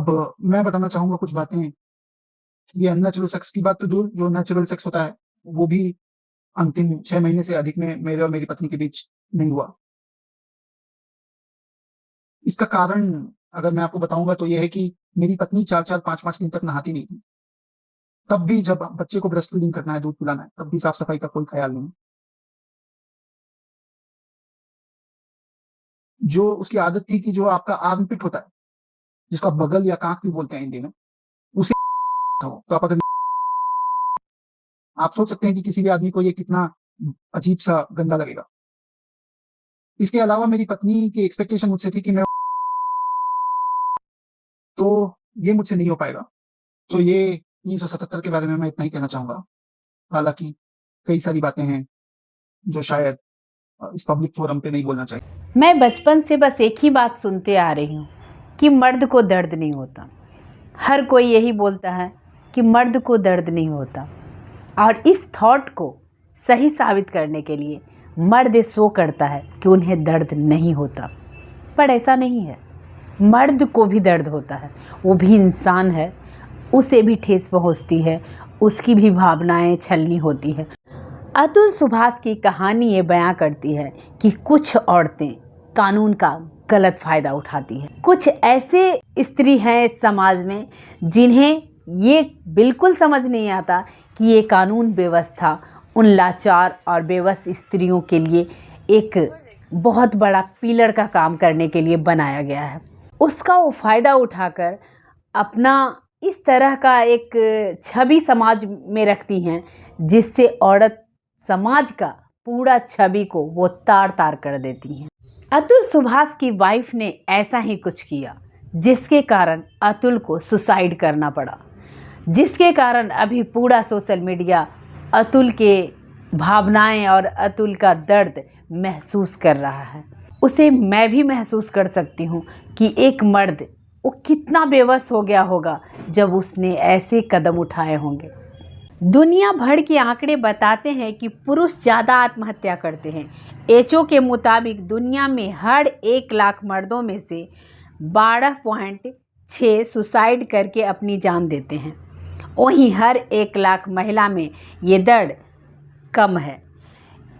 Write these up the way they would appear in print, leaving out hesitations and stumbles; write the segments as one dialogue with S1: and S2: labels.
S1: अब मैं बताना चाहूँगा कुछ बातें कि ये अननेचुरल सेक्स की बात तो दूर, जो नेचुरल सेक्स होता है, वो भी अंतिम 6 महीने से अधिक में मेरे और मेरी पत्नी के बीच नहीं हुआ। इसका कारण अगर मैं आपको बताऊँगा तो ये है कि मेरी पत्नी 4-4, 5-5 दिन तक नहाती नहीं थी। तब भी जब बच्चे को ब्रेस्ट फीडिंग करना है, दूध पिलाना है, तब भी साफ-सफाई का कोई ख़्याल नहीं। जो उसकी आदत थी कि जो आपका आर्मपिट होता है, जिसको आप बगल या काँख भी बोलते हैं हिंदी में, उसे था वो। तो आप सोच सकते हैं कि किसी भी आदमी को ये कितना अजीब-सा गंदा लगेगा। इसके अलावा मेरी पत्नी की एक्सपेक्टेशन मुझसे थी कि मैं तो ये मुझसे नहीं हो पाएगा। तो ये 377 के बारे में मैं इतना ही कहना चाहूँगा। हालाँकि कई सारी बातें हैं जो शायद इस पब्लिक फोरम पे नहीं बोलना चाहिए।
S2: मैं बचपन से बस एक ही बात सुनते आ रही हूँ कि मर्द को दर्द नहीं होता। हर कोई यही बोलता है कि मर्द को दर्द नहीं होता, और इस थॉट को सही साबित करने के लिए मर्द शो करता है कि उन्हें दर्द नहीं होता। पर ऐसा नहीं है, मर्द को भी दर्द होता है। वो भी इंसान है, उसे भी ठेस पहुँचती है, उसकी भी भावनाएं छलनी होती है। अतुल सुभाष की कहानी ये बयां करती है कि कुछ औरतें कानून का गलत फ़ायदा उठाती हैं। कुछ ऐसे स्त्री हैं इस समाज में जिन्हें ये बिल्कुल समझ नहीं आता कि ये कानून व्यवस्था उन लाचार और बेबस स्त्रियों के लिए एक बहुत बड़ा पिलर का काम करने के लिए बनाया गया है। उसका वो फ़ायदा उठाकर अपना इस तरह का एक छवि समाज में रखती हैं, जिससे औरत समाज का पूरा छवि को वो तार तार कर देती हैं। अतुल सुभाष की वाइफ ने ऐसा ही कुछ किया, जिसके कारण अतुल को सुसाइड करना पड़ा, जिसके कारण अभी पूरा सोशल मीडिया अतुल के भावनाएं और अतुल का दर्द महसूस कर रहा है। उसे मैं भी महसूस कर सकती हूँ कि एक मर्द वो कितना बेबस हो गया होगा जब उसने ऐसे कदम उठाए होंगे। दुनिया भर के आंकड़े बताते हैं कि पुरुष ज़्यादा आत्महत्या करते हैं। एचओ के मुताबिक दुनिया में हर 1 लाख मर्दों में से 12.6 सुसाइड करके अपनी जान देते हैं। वहीं हर 1 लाख महिला में ये दर कम है।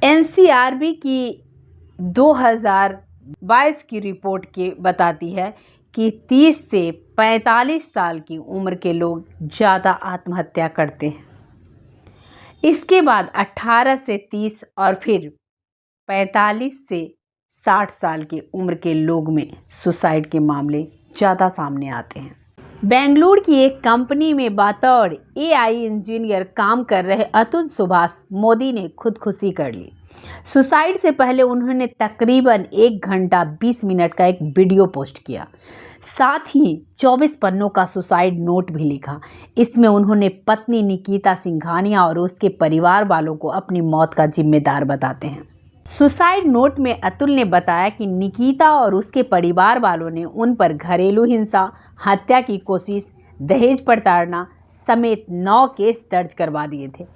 S2: एनसीआरबी की 2022 की रिपोर्ट के बताती है कि 30 से 45 साल की उम्र के लोग ज़्यादा आत्महत्या करते हैं। इसके बाद 18 से 30 और फिर 45 से 60 साल की उम्र के लोग में सुसाइड के मामले ज़्यादा सामने आते हैं। बेंगलुरु की एक कंपनी में बतौर एआई इंजीनियर काम कर रहे अतुल सुभाष मोदी ने खुदकुशी कर ली। सुसाइड से पहले उन्होंने तकरीबन 1 घंटा 20 मिनट का एक वीडियो पोस्ट किया। साथ ही 24 पन्नों का सुसाइड नोट भी लिखा। इसमें उन्होंने पत्नी निकिता सिंघानिया और उसके परिवार वालों को अपनी मौत का जिम्मेदार बताते हैं। सुसाइड नोट में अतुल ने बताया कि निकिता और उसके परिवार वालों ने उन पर घरेलू हिंसा, हत्या की कोशिश, दहेज प्रताड़ना समेत 9 केस दर्ज करवा दिए थे।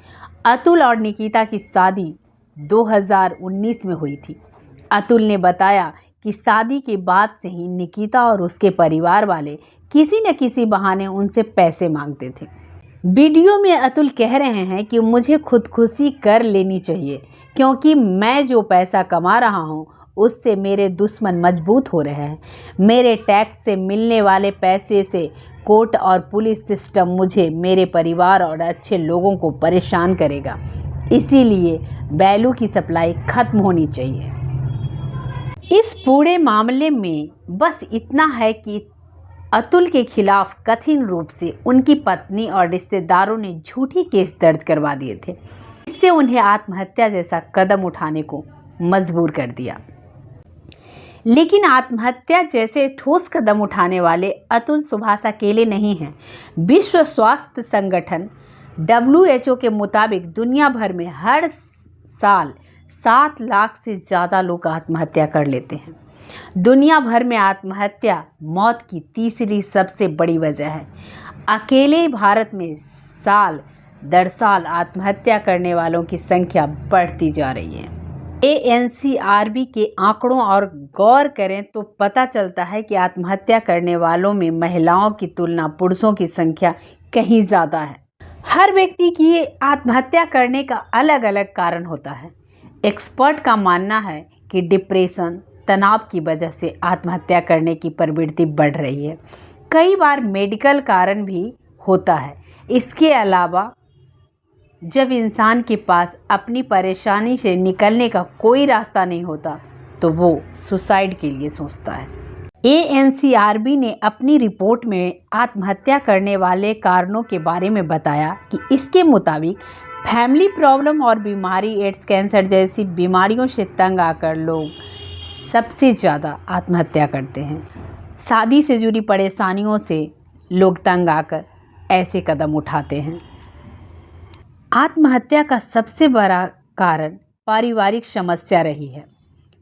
S2: अतुल और निकिता की शादी 2019 में हुई थी। अतुल ने बताया कि शादी के बाद से ही निकिता और उसके परिवार वाले किसी न किसी बहाने उनसे पैसे मांगते थे। वीडियो में अतुल कह रहे हैं कि मुझे खुदकुशी कर लेनी चाहिए, क्योंकि मैं जो पैसा कमा रहा हूँ उससे मेरे दुश्मन मजबूत हो रहे हैं। मेरे टैक्स से मिलने वाले पैसे से कोर्ट और पुलिस सिस्टम मुझे, मेरे परिवार और अच्छे लोगों को परेशान करेगा। इसीलिए बैलू की सप्लाई खत्म होनी चाहिए। इस पूरे मामले में बस इतना है कि अतुल के खिलाफ कथित रूप से उनकी पत्नी और रिश्तेदारों ने झूठी केस दर्ज करवा दिए थे। इससे उन्हें आत्महत्या जैसा कदम उठाने को मजबूर कर दिया। लेकिन आत्महत्या जैसे ठोस कदम उठाने वाले अतुल सुभाष अकेले नहीं हैं। विश्व स्वास्थ्य संगठन WHO के मुताबिक दुनिया भर में हर साल 7 लाख से ज़्यादा लोग आत्महत्या कर लेते हैं। दुनिया भर में आत्महत्या मौत की तीसरी सबसे बड़ी वजह है। अकेले भारत में साल दर साल आत्महत्या करने वालों की संख्या बढ़ती जा रही है। ANCRB के आंकड़ों और गौर करें तो पता चलता है कि आत्महत्या करने वालों में महिलाओं की तुलना पुरुषों की संख्या कहीं ज़्यादा है। हर व्यक्ति की आत्महत्या करने का अलग अलग कारण होता है। एक्सपर्ट का मानना है कि डिप्रेशन, तनाव की वजह से आत्महत्या करने की प्रवृत्ति बढ़ रही है। कई बार मेडिकल कारण भी होता है। इसके अलावा जब इंसान के पास अपनी परेशानी से निकलने का कोई रास्ता नहीं होता तो वो सुसाइड के लिए सोचता है। ANCRB ने अपनी रिपोर्ट में आत्महत्या करने वाले कारणों के बारे में बताया कि इसके मुताबिक फैमिली प्रॉब्लम और बीमारी, एड्स, कैंसर जैसी बीमारियों से तंग आकर लोग सबसे ज़्यादा आत्महत्या करते हैं। शादी से जुड़ी परेशानियों से लोग तंग आकर ऐसे कदम उठाते हैं। आत्महत्या का सबसे बड़ा कारण पारिवारिक समस्या रही है।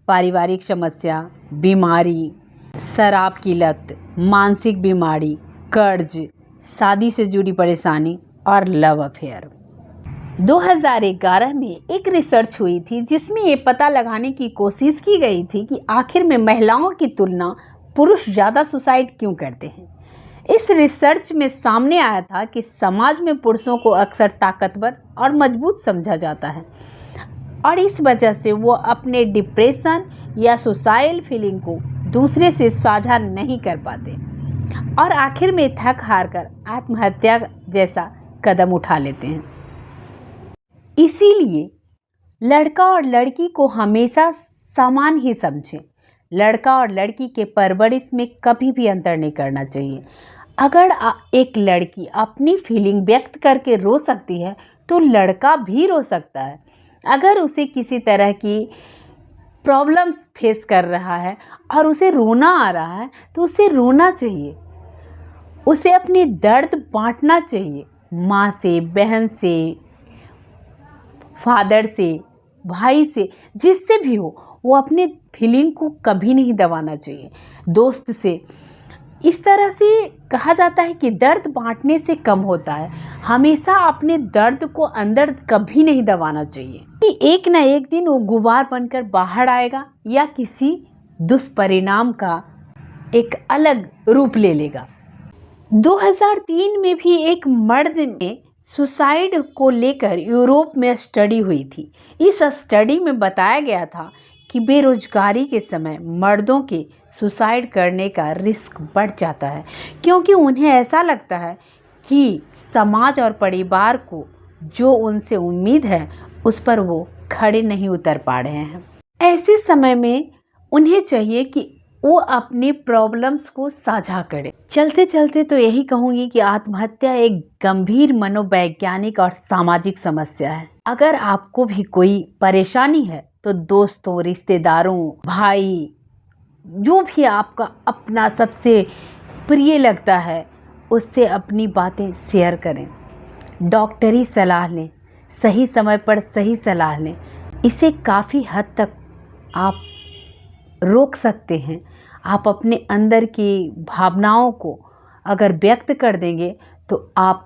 S2: पारिवारिक समस्या, बीमारी, शराब की लत, मानसिक बीमारी, कर्ज, शादी से जुड़ी परेशानी और लव अफेयर। 2011 में एक रिसर्च हुई थी जिसमें ये पता लगाने की कोशिश की गई थी कि आखिर में महिलाओं की तुलना पुरुष ज़्यादा सुसाइड क्यों करते हैं। इस रिसर्च में सामने आया था कि समाज में पुरुषों को अक्सर ताकतवर और मजबूत समझा जाता है और इस वजह से वो अपने डिप्रेशन या सुसाइडल फीलिंग को दूसरे से साझा नहीं कर पाते और आखिर में थक हार कर आत्महत्या जैसा कदम उठा लेते हैं। इसीलिए लड़का और लड़की को हमेशा समान ही समझें। लड़का और लड़की के परवरिश में कभी भी अंतर नहीं करना चाहिए। अगर एक लड़की अपनी फीलिंग व्यक्त करके रो सकती है तो लड़का भी रो सकता है। अगर उसे किसी तरह की प्रॉब्लम्स फेस कर रहा है और उसे रोना आ रहा है तो उसे रोना चाहिए। उसे अपनी दर्द बांटना चाहिए, माँ से, बहन से, फादर से, भाई से, जिससे भी हो। वो अपने फीलिंग को कभी नहीं दबाना चाहिए। दोस्त से, इस तरह से कहा जाता है कि दर्द बांटने से कम होता है। हमेशा अपने दर्द को अंदर कभी नहीं दबाना चाहिए कि एक ना एक दिन वो गुबार बनकर बाहर आएगा या किसी दुष्परिणाम का एक अलग रूप ले लेगा। 2003 में भी एक मर्द में सुसाइड को लेकर यूरोप में स्टडी हुई थी। इस स्टडी में बताया गया था कि बेरोजगारी के समय मर्दों के सुसाइड करने का रिस्क बढ़ जाता है क्योंकि उन्हें ऐसा लगता है कि समाज और परिवार को जो उनसे उम्मीद है उस पर वो खड़े नहीं उतर पा रहे हैं। ऐसे समय में उन्हें चाहिए कि वो अपनी प्रॉब्लम्स को साझा करें। चलते चलते तो यही कहूँगी कि आत्महत्या एक गंभीर मनोवैज्ञानिक और सामाजिक समस्या है। अगर आपको भी कोई परेशानी है तो दोस्तों, रिश्तेदारों, भाई, जो भी आपका अपना सबसे प्रिय लगता है उससे अपनी बातें शेयर करें। डॉक्टरी सलाह लें, सही समय पर सही सलाह लें। इसे काफ़ी हद तक आप रोक सकते हैं। आप अपने अंदर की भावनाओं को अगर व्यक्त कर देंगे तो आप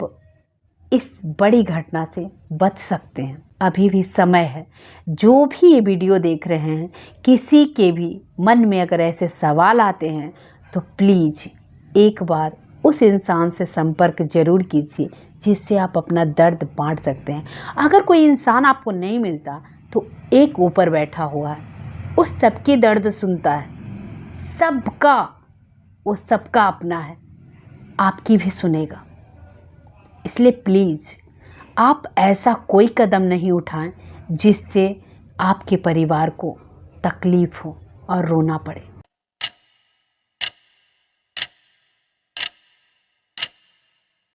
S2: इस बड़ी घटना से बच सकते हैं। अभी भी समय है। जो भी ये वीडियो देख रहे हैं, किसी के भी मन में अगर ऐसे सवाल आते हैं तो प्लीज़ एक बार उस इंसान से संपर्क ज़रूर कीजिए जिससे आप अपना दर्द बांट सकते हैं। अगर कोई इंसान आपको नहीं मिलता तो एक ऊपर बैठा हुआ है, वो सबके दर्द सुनता है, वो सबका अपना है, आपकी भी सुनेगा। इसलिए प्लीज़ आप ऐसा कोई कदम नहीं उठाएं जिससे आपके परिवार को तकलीफ़ हो और रोना पड़े।